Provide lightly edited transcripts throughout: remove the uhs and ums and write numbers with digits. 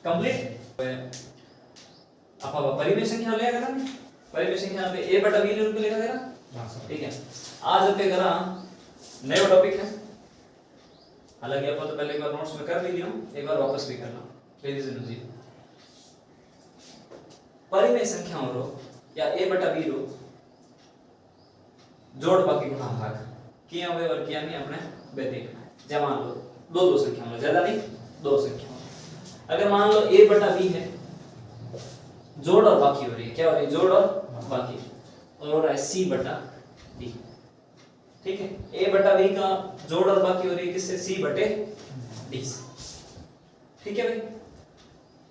Complete आप परिमेय संख्या लेगा ना परिमेय संख्या पे a बटा b रूप में लिखा गया ठीक है। आज अपने करा नया टॉपिक है, हालांकि आप तो पहले एक बार नोट्स में कर ली हूं, एक बार वापस भी करना रिवीजन जी। परिमेय संख्याओं रो या a बटा b रो जोड़ बाकी गुणा भाग किया हुए और किया नहीं अपने बे देखना है। जब मान लो दो संख्याओं ज्यादा नहीं दो संख्याओं, अगर मान लो a बटा b है जोड़ और बाकी हो रही है, क्या हो रही है जोड़ और बाकी, और हो रहा है c बटा d ठीक है। a बटा b का जोड़ और बाकी हो रही है किससे c बटे d से ठीक है भाई।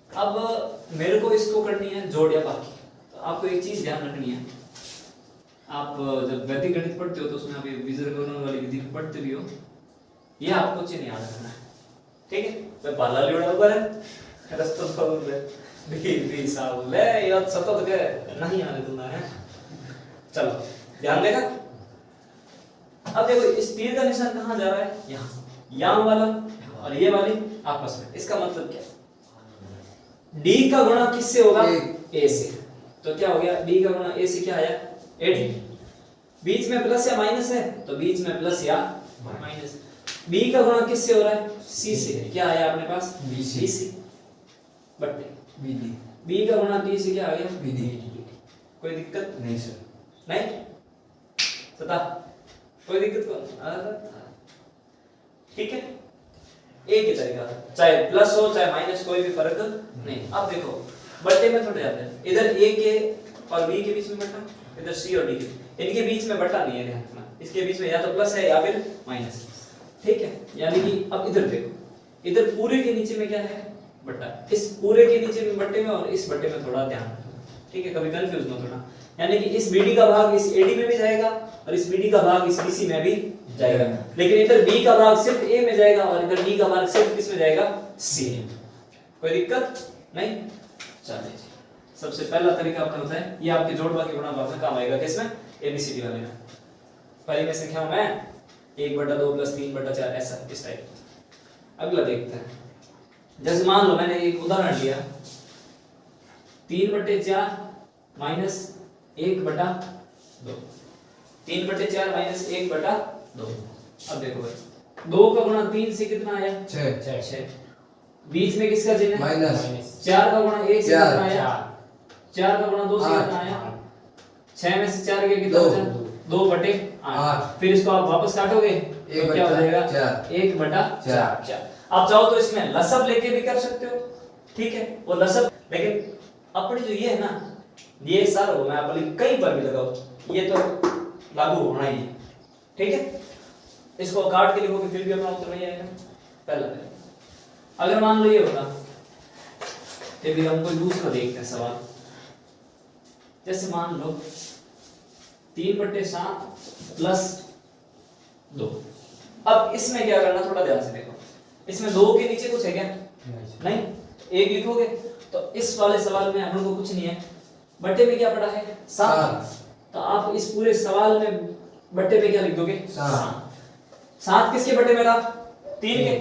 अब मेरे को इसको करनी है जोड़ या बाकी, तो आपको एक चीज ध्यान रखनी है, आप जब वैदिक गणित पढ़ते हो तो उसमें आप बीजगणित वाली विधि पढ़ते भी हो, ये आपको चिन्ह याद रखना है ठीक है। मैं पाला लियोड़ा ऊपर है रस्तो तो भी साहब ले याद सतत के नहीं आने दूंगा है। चलो ध्यान देगा। अब देखो इस तीर का निशान कहां जा रहा है, यहां वाला और ये वाली आपस में, इसका मतलब क्या d का गुणा किससे होगा a से, तो क्या हो गया d का गुणा a से क्या आया 8। बीच में प्लस या माइनस है तो बीच में प्लस या माइनस, b का गुणा किससे हो रहा है c से, क्या आया अपने पास bc बटे bd, b का गुणा d से क्या आ गया bd। कोई दिक्कत नहीं सर, नहीं सता कोई दिक्कत कौन ठीक है। एक ही तरीका चाहे प्लस हो चाहे माइनस कोई भी फर्क नहीं। अब देखो बट्टे में थोड़े जाते हैं, इधर a के और b के बीच में बट्टा, इधर c और d के, इनके बीच में बट्टा नहीं है ध्यान रखना, इसके बीच में या तो प्लस है या फिर माइनस ठीक है। यानी कि अब इधर देखो, इधर पूरे के नीचे में क्या है बट्टा, इस पूरे के नीचे में बट्टे में और इस बट्टे में थोड़ा ध्यान रखना ठीक है, कभी कंफ्यूज मत होना। यानी कि इस bd का भाग इस ad में भी जाएगा और इस bd का भाग इस bc में भी जाएगा, लेकिन इधर b का भाग सिर्फ a में जाएगा और इधर d का भाग सिर्फ किस में जाएगा c में। कोई दिक्कत नहीं। चलिए सबसे पहला तरीका अपना होता है, ये आपके जोड़ बाकी गुणा भाग में काम आएगा किसमें abcd वाले में, परिमेय संख्याओं में 1/2 + 3/4 ऐसा इस टाइप। अगला देखते हैं, जैसे मान लो मैंने एक उदाहरण लिया 3/4 - 1/2 3/4 - 1/2। अब देखो भाई 2 का गुणा 3 से कितना आया 6, बीच में किसका चिन्ह है माइनस, 4 का गुणा 1 से कितना आया 4 का गुणा 2 से कितना आया 6 में से 4 गया कितना बचा 2/8। फिर इसको आप वापस काटोगे तो क्या हो जाएगा 1/4। आप चाहो तो इसमें लसब लेके भी कर सकते हो ठीक है, वो लसब, लेकिन अपनी जो ये है ना ये सर हो मैं आप कहीं पर भी लगाओ ये तो लागू होना ही है ठीक है। इसको काट के लिखोगे फिर भी अपना उत्तर नहीं आएगा पहला। अगर मान लो ये होता तो भी हम कोई दूसरा देखते हैं सवाल, जैसे मान लो 3/7 + 2। अब इसमें क्या करना थोड़ा ध्यान से देखो, इसमें 2 के नीचे कुछ है क्या नहीं, एक लिखोगे तो इस वाले सवाल में हम लोग को कुछ नहीं है, बट्टे में क्या पड़ा है 7, तो आप इस पूरे सवाल में बट्टे पे क्या लिख दोगे 7 किसके बट्टे में था 3 के,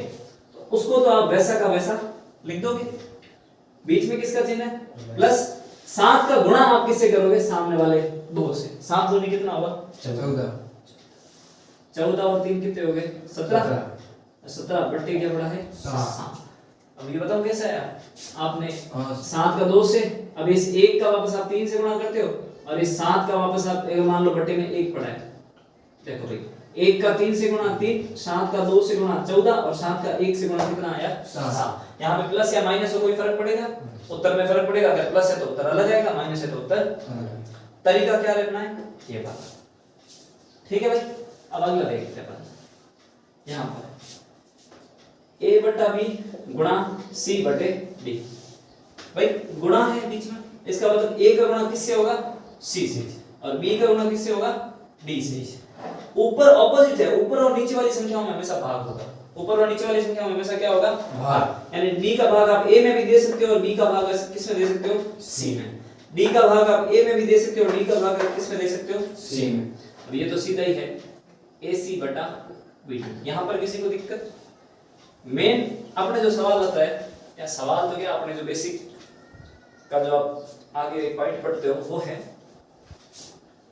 तो उसको तो आप वैसा का वैसा लिख दोगे, बीच में किसका चिन्ह है प्लस, 7 का गुणा आप किससे करोगे सामने वाले 2 से, 7 दूनी कितना होगा 14 और 3 कितने हो गए 17 बट्टे क्या पड़ा है 7। अब ये बताओ कैसा है, आपने 7 का 2 से, अब इस 1 का वापस आप 3 से गुणा करते हो और इस 7 का वापस आप मान लो बट्टे में 1 पड़ा है, देखो भाई 1 का 3 से गुणा 3, 7 का 2 से गुणा 14 और 7 का 1 से गुणा कितना आया 7। यहाँ पे प्लस या माइनस हो कोई फर्क पड़ेगा, उत्तर में फर्क पड़ेगा, अगर प्लस है तो उत्तर अलग आएगा, माइनस है तो उत्तर। तरीका क्या रखना है ये बात ठीक है भाई। अब अगला देखते हैं यहाँ पर a/b गुणा c/d, भाई गुणा है बीच में, इसका मतलब a का गुणा किससे होगा c से और b का गुणा किससे होगा d से। ऊपर ऑपोजिट है, ऊपर और नीचे वाली संख्याओं में हमेशा भाग होगा, ऊपर और नीचे वाली संख्याओं में हमेशा क्या होगा भाग, यानी d का भाग आप a में भी दे सकते हो और b का भाग किस में दे सकते हो c में, d का भाग आप a में भी दे सकते हो और d का भाग आप किस में दे सकते हो c में। अब ये तो सीधा ही है ac/b। यहाँ पर किसी को दिक्कत, मेन अपने जो सवाल आता है या सवाल तो क्या, आपने जो बेसिक का जो आप आगे पॉइंट पढ़ते हो वो है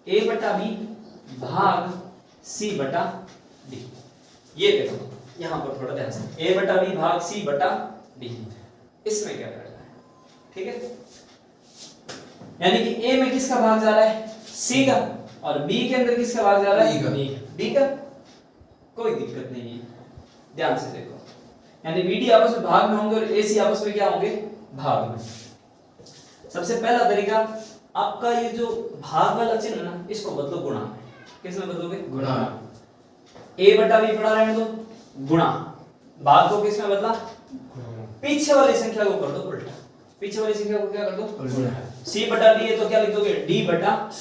a बटा b भाग c बटा d। ये देखो यहां पर थोड़ा ध्यान से, a बटा b भाग c बटा d, इसमें क्या करना है, ठीक है। यानी कि a में किसका भाग जा रहा है, c का, और b के अंदर किसका भाग जा रहा है, d का। कोई दिक्कत नहीं है, ध्यान से देखो, यानी bd आपस में भाग में होंगे और ac आपस में क्या होंगे, भाग में। सबसे पहला तरीका, आपका ये जो भाग वाला चिन्ह ना, इसको बदलो गुणा में। किसमें बदलोगे, गुणा। a बटा b पढ़ा रहे हैं तो गुणा, भाग को किसमें बदला, पीछे वाली संख्या को कर दो उल्टा, पीछे वाली संख्या को क्या कर दो, उल्टा। c बटा d है तो क्या लिख दोगे, d बटा c।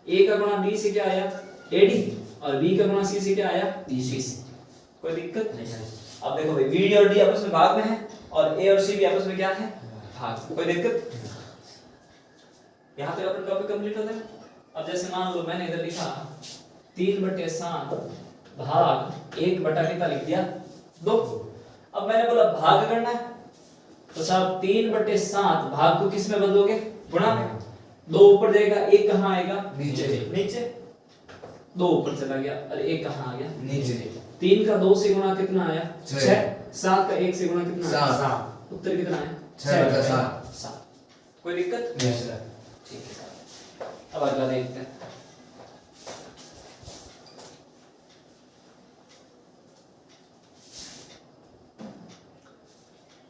a का गुणा d से क्या आया, ad, और b का गुणा c से क्या आया, dc। कोई दिक्कत नहीं है। अब देखो भाई bd और d आपस में भाग में है और a और c भी आपस में क्या है, भाग। कोई दिक्कत, यहाँ तक अपना टॉपिक कंप्लीट होता है। अब जैसे मान लो मैंने इधर लिखा 3/7 भाग 1 बटा कितना लिख दिया, 2। अब मैंने बोला भाग करना है तो साहब 3/7 भाग को किस में बदलोगे, गुणा में। 2 ऊपर जाएगा, 1 कहाँ आएगा, नीचे। 2 ऊपर चला गया और 1 कहाँ आ गया, नीचे। 3 का 2 से गुणा कितना आया, 6। 7 का 1 से गुणा कितना आया, 7। उत्तर कितना है, 6/7। कोई दिक्कत नहीं है, ठीक है। अब अगला देखते हैं।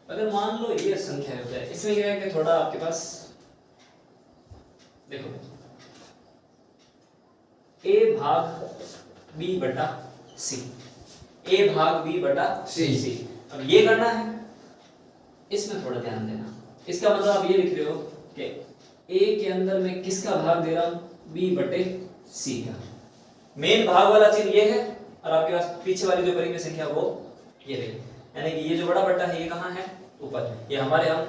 अगर मान लो ये संख्या हो जाए, इसमें क्या है कि थोड़ा आपके पास देखो a भाग b बटा c, a भाग b बटा c। अब ये करना है, इसमें थोड़ा ध्यान देना। इसका मतलब आप ये लिख रहे हो कि a के अंदर मैं किसका भाग दे रहा हूं, b बटे c का। मेन भाग वाला चिन्ह ये है और आपके पास पीछे वाली जो परिमेय संख्या वो ये रही, यानी कि ये जो बड़ा बट्टा है ये कहाँ है, ऊपर। ये हमारे हम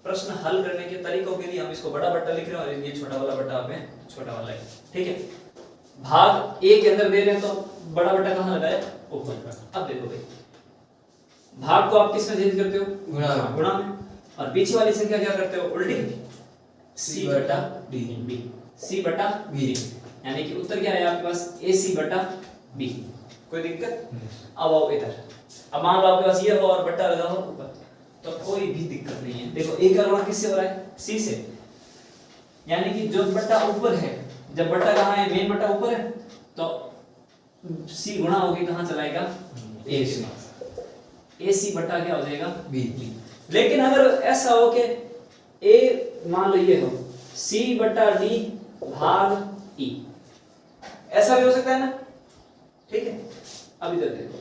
प्रश्न हल करने के तरीकों के लिए हम इसको बड़ा बट्टा लिख रहे हैं और ये छोटा वाला बट्टा हमें छोटा वाला है, ठीक है। भाग a के अंदर दे रहे हैं तो बड़ा बट्टा कहाँ लगा है, ऊपर। अब देखो भाई भाग को आप किस में चेंज करते हो, गुणा में, और पीछे वाली संख्या क्या करते हो, उल्टी, c बटा b, c बटा b, यानी कि उत्तर क्या है आपके पास, ac बटा b। कोई दिक्कत। अब आओ इधर, अब मान लो आपके पास ये हो और बट्टा लगा हो ऊपर, तो कोई भी दिक्कत नहीं है। देखो a का गुणा किससे हो रहा है, c से, यानी कि जो बट्टा ऊपर है, जब बट्टा कहाँ है, मेन बट्टा ऊपर है, तो c गुणा होके कहाँ चलाएगा, a से। ac बट्टा क्या हो जाएगा, b। लेकिन अगर ऐसा हो कि a मान लो ये हो c बटा d भाग e, ऐसा भी हो सकता है ना, ठीक है। अब इधर देखो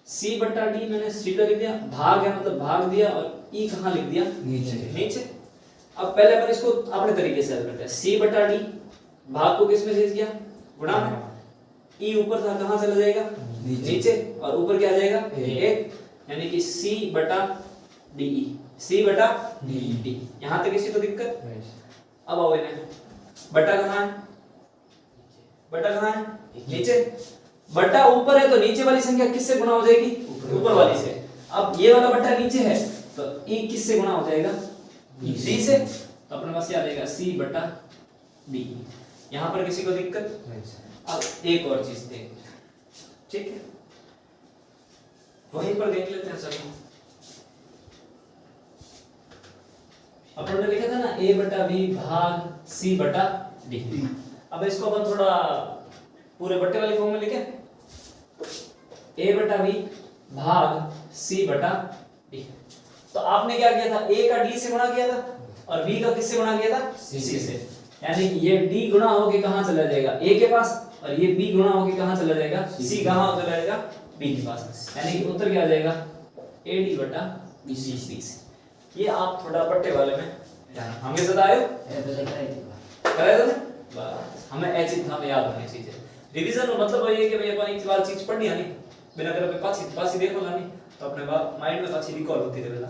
c बटा d मैंने सीधा लिख दिया, भाग है मतलब भाग दिया, और e कहाँ लिख दिया, नीचे। अब पहले अपन इसको अपने तरीके से हल करते हैं। c बटा d भाग को किस में चेंज किया, गुणा में, e ऊपर था कहाँ चला जाएगा, नीचे, और ऊपर क्या आ जाएगा, 1, यानी कि c बटा de, c बटा d। यहाँ तक किसी को दिक्कत। अब आओ इन्हें, बटा कहाँ है, बटा कहाँ है, नीचे। बटा ऊपर है तो नीचे वाली संख्या किससे गुणा हो जाएगी, ऊपर वाली से। अब ये वाला बटा नीचे है तो e किससे गुणा हो जाएगा, d से। तो अपने पास क्या आ जाएगा, c बटा d। यहाँ पर किसी को दिक्कत। अब एक और चीज देख, ठीक है, वहीं पर देख लेते हैं सर। अपन ने लिखा था ना a बटा b भाग c बटा d। अब इसको अपन थोड़ा पूरे बट्टे वाली फॉर्म में लिखे, a बटा b भाग c बटा d। तो आपने क्या किया था, a का d से गुणा किया था और b का किससे गुणा किया था, c से। यानी कि ये d गुणा होके कहां चला जाएगा, a के पास, और ये b गुणा होके कहां चला जाएगा, c कहां चला जाएगा, b के पास। यानी कि उत्तर क्या आ जाएगा, ad बटा bc। ये आप थोड़ा बट्टे वाले में ध्यान, हमें ज्यादा आयो कराए थे बस, हमें ऐसी हमें याद होनी चाहिए। रिवीजन में मतलब ये है कि भाई अपन एक बार चीज पढ़नी है नहीं, बिना करे पाछी देखो ना नहीं, तो अपने माइंड में पाछी रिकॉल होती रहेगा।